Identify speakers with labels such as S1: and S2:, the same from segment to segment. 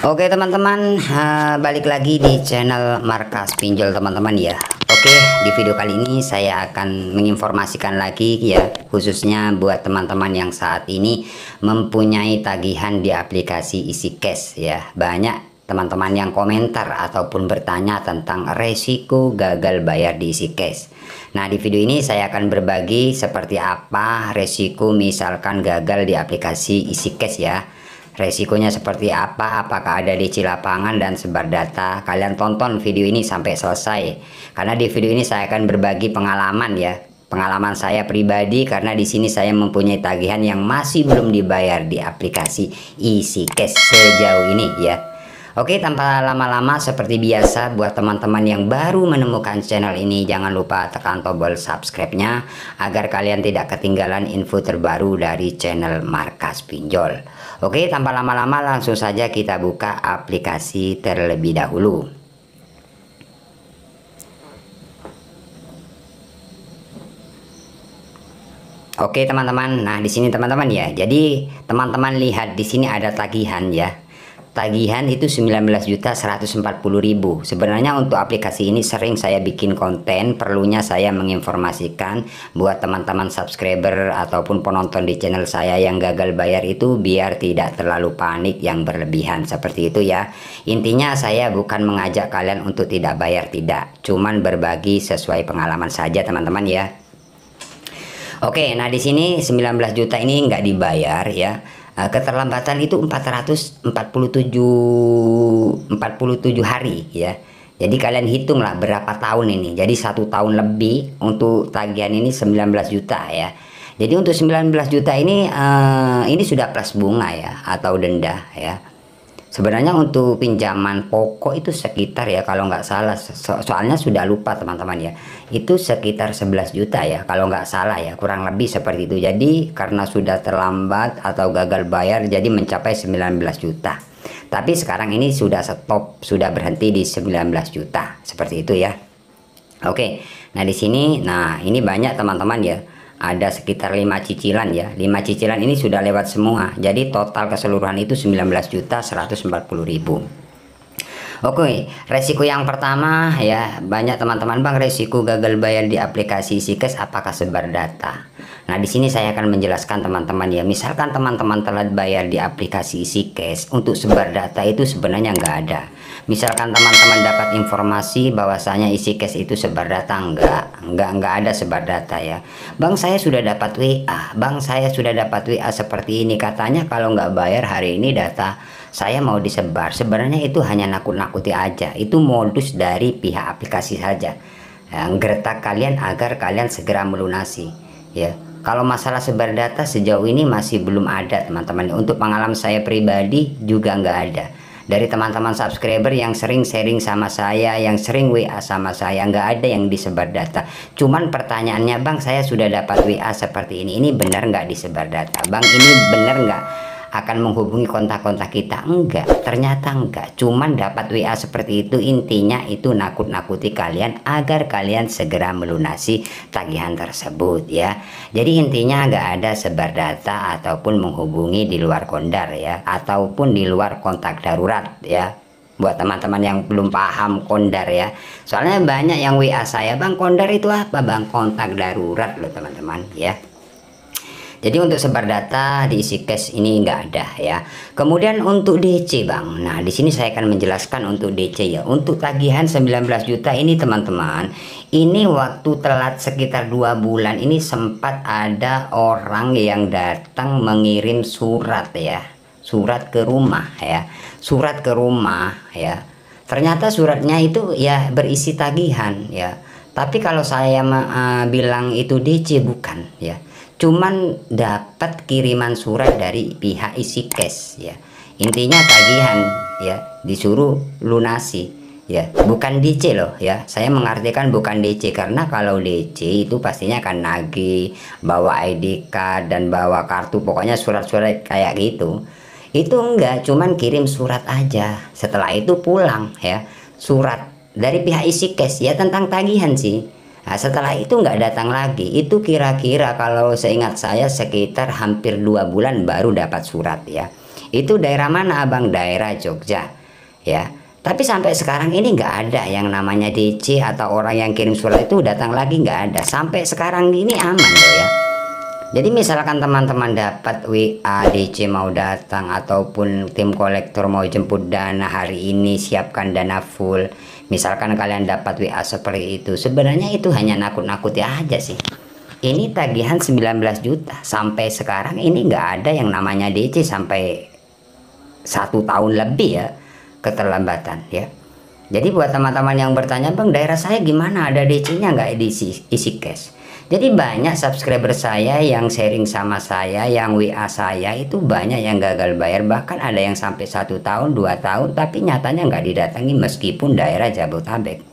S1: Oke teman-teman, balik lagi di channel Markas Pinjol teman-teman ya. Oke, di video kali ini saya akan menginformasikan lagi ya, khususnya buat teman-teman yang saat ini mempunyai tagihan di aplikasi EasyCash ya. Banyak teman-teman yang komentar ataupun bertanya tentang resiko gagal bayar di EasyCash. Nah, di video ini saya akan berbagi seperti apa resiko misalkan gagal di aplikasi EasyCash ya. Resikonya seperti apa, apakah ada DC lapangan dan sebar data. Kalian tonton video ini sampai selesai, karena di video ini saya akan berbagi pengalaman ya, pengalaman saya pribadi, karena di sini saya mempunyai tagihan yang masih belum dibayar di aplikasi EasyCash sejauh ini ya. Oke, tanpa lama-lama seperti biasa, buat teman-teman yang baru menemukan channel ini, jangan lupa tekan tombol subscribe-nya agar kalian tidak ketinggalan info terbaru dari channel Markas Pinjol. Oke, tanpa lama-lama langsung saja kita buka aplikasi terlebih dahulu. Oke teman-teman, nah di sini teman-teman ya. Jadi teman-teman lihat di sini ada tagihan ya. Tagihan itu 19.140.000. Sebenarnya untuk aplikasi ini sering saya bikin konten, perlunya saya menginformasikan buat teman-teman subscriber ataupun penonton di channel saya yang gagal bayar itu biar tidak terlalu panik yang berlebihan seperti itu ya. Intinya saya bukan mengajak kalian untuk tidak bayar, tidak, cuman berbagi sesuai pengalaman saja teman-teman ya. Oke, nah di sini 19 juta ini nggak dibayar ya. Keterlambatan itu 447 hari ya. Jadi kalian hitunglah berapa tahun ini. Jadi 1 tahun lebih untuk tagihan ini 19 juta ya. Jadi untuk 19 juta ini sudah plus bunga ya atau denda ya. Sebenarnya untuk pinjaman pokok itu sekitar ya, kalau nggak salah, soalnya sudah lupa teman-teman ya, itu sekitar 11 juta ya kalau nggak salah ya, kurang lebih seperti itu. Jadi karena sudah terlambat atau gagal bayar jadi mencapai 19 juta. Tapi sekarang ini sudah stop, sudah berhenti di 19 juta seperti itu ya. Oke, nah di sini, nah ini banyak teman-teman ya. Ada sekitar 5 cicilan ya. 5 cicilan ini sudah lewat semua. Jadi total keseluruhan itu 19.140.000. Oke, resiko yang pertama ya, banyak teman-teman, Bang, resiko gagal bayar di aplikasi EasyCash apakah sebar data? Nah, di sini saya akan menjelaskan teman-teman ya. Misalkan teman-teman telat bayar di aplikasi EasyCash, untuk sebar data itu sebenarnya nggak ada. Misalkan teman-teman dapat informasi bahwasanya EasyCash itu sebar data, enggak ada sebar data ya. Bang, saya sudah dapat WA, Bang, saya sudah dapat WA seperti ini, katanya kalau nggak bayar hari ini data saya mau disebar. Sebenarnya itu hanya nakut-nakuti aja. Itu modus dari pihak aplikasi saja, nggertak kalian agar kalian segera melunasi ya. Kalau masalah sebar data sejauh ini masih belum ada teman-teman. Untuk pengalaman saya pribadi juga nggak ada. Dari teman-teman subscriber yang sering sharing sama saya, yang sering WA sama saya, nggak ada yang disebar data. Cuman pertanyaannya, Bang, saya sudah dapat WA seperti ini benar nggak disebar data? Bang, ini benar nggak akan menghubungi kontak-kontak kita? Enggak, ternyata enggak, cuman dapat WA seperti itu. Intinya itu nakut-nakuti kalian agar kalian segera melunasi tagihan tersebut ya. Jadi intinya enggak ada sebar data ataupun menghubungi di luar kondar ya, ataupun di luar kontak darurat ya. Buat teman-teman yang belum paham kondar ya, soalnya banyak yang WA saya, Bang, kondar itu apa, Bang? Kontak darurat loh teman-teman ya. Jadi untuk sebar data di EasyCash ini nggak ada ya. Kemudian untuk DC, Bang. Nah, di sini saya akan menjelaskan untuk DC ya. Untuk tagihan 19 juta ini teman-teman, ini waktu telat sekitar 2 bulan ini sempat ada orang yang datang mengirim surat ya. Surat ke rumah ya. Surat ke rumah ya. Ternyata suratnya itu ya berisi tagihan ya. Tapi kalau saya bilang itu DC, bukan ya. Cuman dapat kiriman surat dari pihak EasyCash ya. Intinya tagihan ya, disuruh lunasi ya, bukan DC loh ya. Saya mengartikan bukan DC karena kalau DC itu pastinya akan nagih, bawa ID card dan bawa kartu, pokoknya surat-surat kayak gitu. Itu enggak, cuman kirim surat aja. Setelah itu pulang ya, surat dari pihak isi cash ya tentang tagihan sih. Nah, setelah itu nggak datang lagi. Itu kira-kira kalau seingat saya sekitar hampir 2 bulan baru dapat surat ya. Itu daerah mana abang? Daerah Jogja ya. Tapi sampai sekarang ini nggak ada yang namanya DC atau orang yang kirim surat itu datang lagi, nggak ada. Sampai sekarang ini aman loh ya. Jadi misalkan teman-teman dapat WA DC mau datang ataupun tim kolektor mau jemput dana hari ini, siapkan dana full. Misalkan kalian dapat WA seperti itu, sebenarnya itu hanya nakut-nakuti aja sih. Ini tagihan 19 juta. Sampai sekarang ini nggak ada yang namanya DC sampai 1 tahun lebih ya keterlambatan ya. Jadi buat teman-teman yang bertanya, bang daerah saya gimana, ada DC-nya nggak isi cash? Jadi banyak subscriber saya yang sharing sama saya, yang WA saya itu banyak yang gagal bayar, bahkan ada yang sampai 1 tahun 2 tahun tapi nyatanya nggak didatangi meskipun daerah Jabodetabek.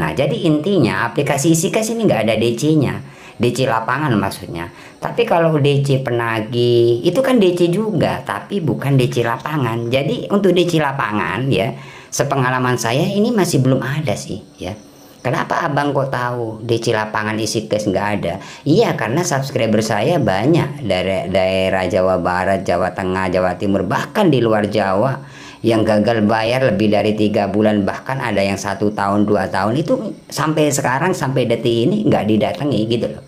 S1: Nah jadi intinya aplikasi isi cash ini nggak ada DC-nya, DC lapangan maksudnya. Tapi kalau DC penagih itu kan DC juga tapi bukan DC lapangan. Jadi untuk DC lapangan ya, sepengalaman saya ini masih belum ada sih ya. Kenapa abang kok tahu DC lapangan isi cash nggak ada? Iya karena subscriber saya banyak dari daerah Jawa Barat, Jawa Tengah, Jawa Timur, bahkan di luar Jawa yang gagal bayar lebih dari 3 bulan, bahkan ada yang 1 tahun 2 tahun itu sampai sekarang, sampai detik ini nggak didatangi gitu loh.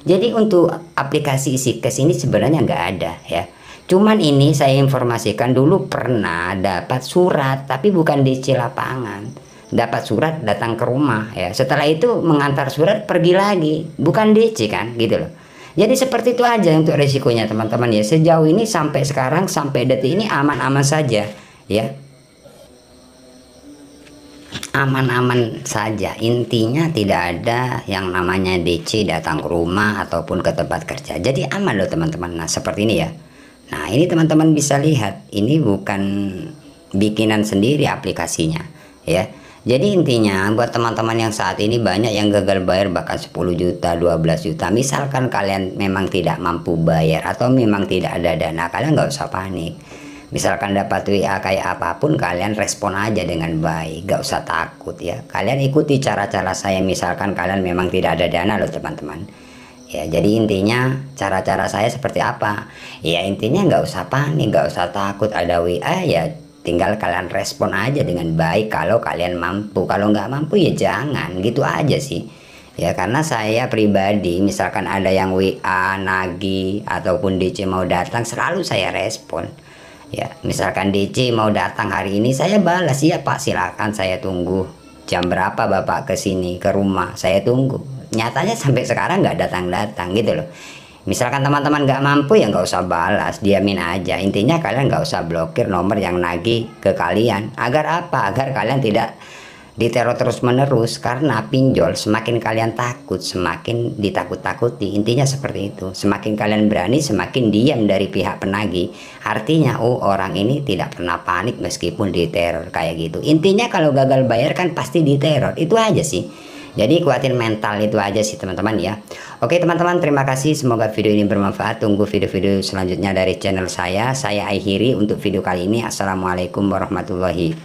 S1: Jadi untuk aplikasi isi cash ini sebenarnya nggak ada ya. Cuman ini saya informasikan dulu pernah dapat surat tapi bukan DC lapangan. Dapat surat datang ke rumah ya. Setelah itu mengantar surat pergi lagi, bukan DC kan gitu loh. Jadi seperti itu aja untuk resikonya teman-teman ya. Sejauh ini sampai sekarang, sampai detik ini aman-aman saja ya. Aman-aman saja, intinya tidak ada yang namanya DC datang ke rumah ataupun ke tempat kerja. Jadi aman loh teman-teman. Nah seperti ini ya. Nah ini teman-teman bisa lihat, ini bukan bikinan sendiri aplikasinya ya. Jadi intinya buat teman-teman yang saat ini banyak yang gagal bayar bahkan 10 juta 12 juta. Misalkan kalian memang tidak mampu bayar atau memang tidak ada dana, kalian nggak usah panik. Misalkan dapat WA kayak apapun, kalian respon aja dengan baik, gak usah takut ya. Kalian ikuti cara-cara saya, misalkan kalian memang tidak ada dana loh teman-teman ya. Jadi intinya cara-cara saya seperti apa ya, intinya nggak usah panik, nggak usah takut. Ada WA ya tinggal kalian respon aja dengan baik kalau kalian mampu. Kalau nggak mampu ya jangan, gitu aja sih ya. Karena saya pribadi misalkan ada yang WA nagih ataupun DC mau datang, selalu saya respon ya. Misalkan DC mau datang hari ini, saya balas, ya Pak silakan, saya tunggu jam berapa Bapak kesini ke rumah, saya tunggu. Nyatanya sampai sekarang nggak datang-datang gitu loh. Misalkan teman-teman nggak mampu ya nggak usah balas, diamin aja. Intinya kalian nggak usah blokir nomor yang nagih ke kalian. Agar apa? Agar kalian tidak diteror terus menerus. Karena pinjol semakin kalian takut, semakin ditakut-takuti. Intinya seperti itu. Semakin kalian berani, semakin diam dari pihak penagih. Artinya oh orang ini tidak pernah panik meskipun diteror kayak gitu. Intinya kalau gagal bayar kan pasti diteror. Itu aja sih. Jadi kuatin mental, itu aja sih teman-teman ya. Oke teman-teman, terima kasih, semoga video ini bermanfaat. Tunggu video-video selanjutnya dari channel saya. Saya akhiri untuk video kali ini. Assalamualaikum warahmatullahi wabarakatuh.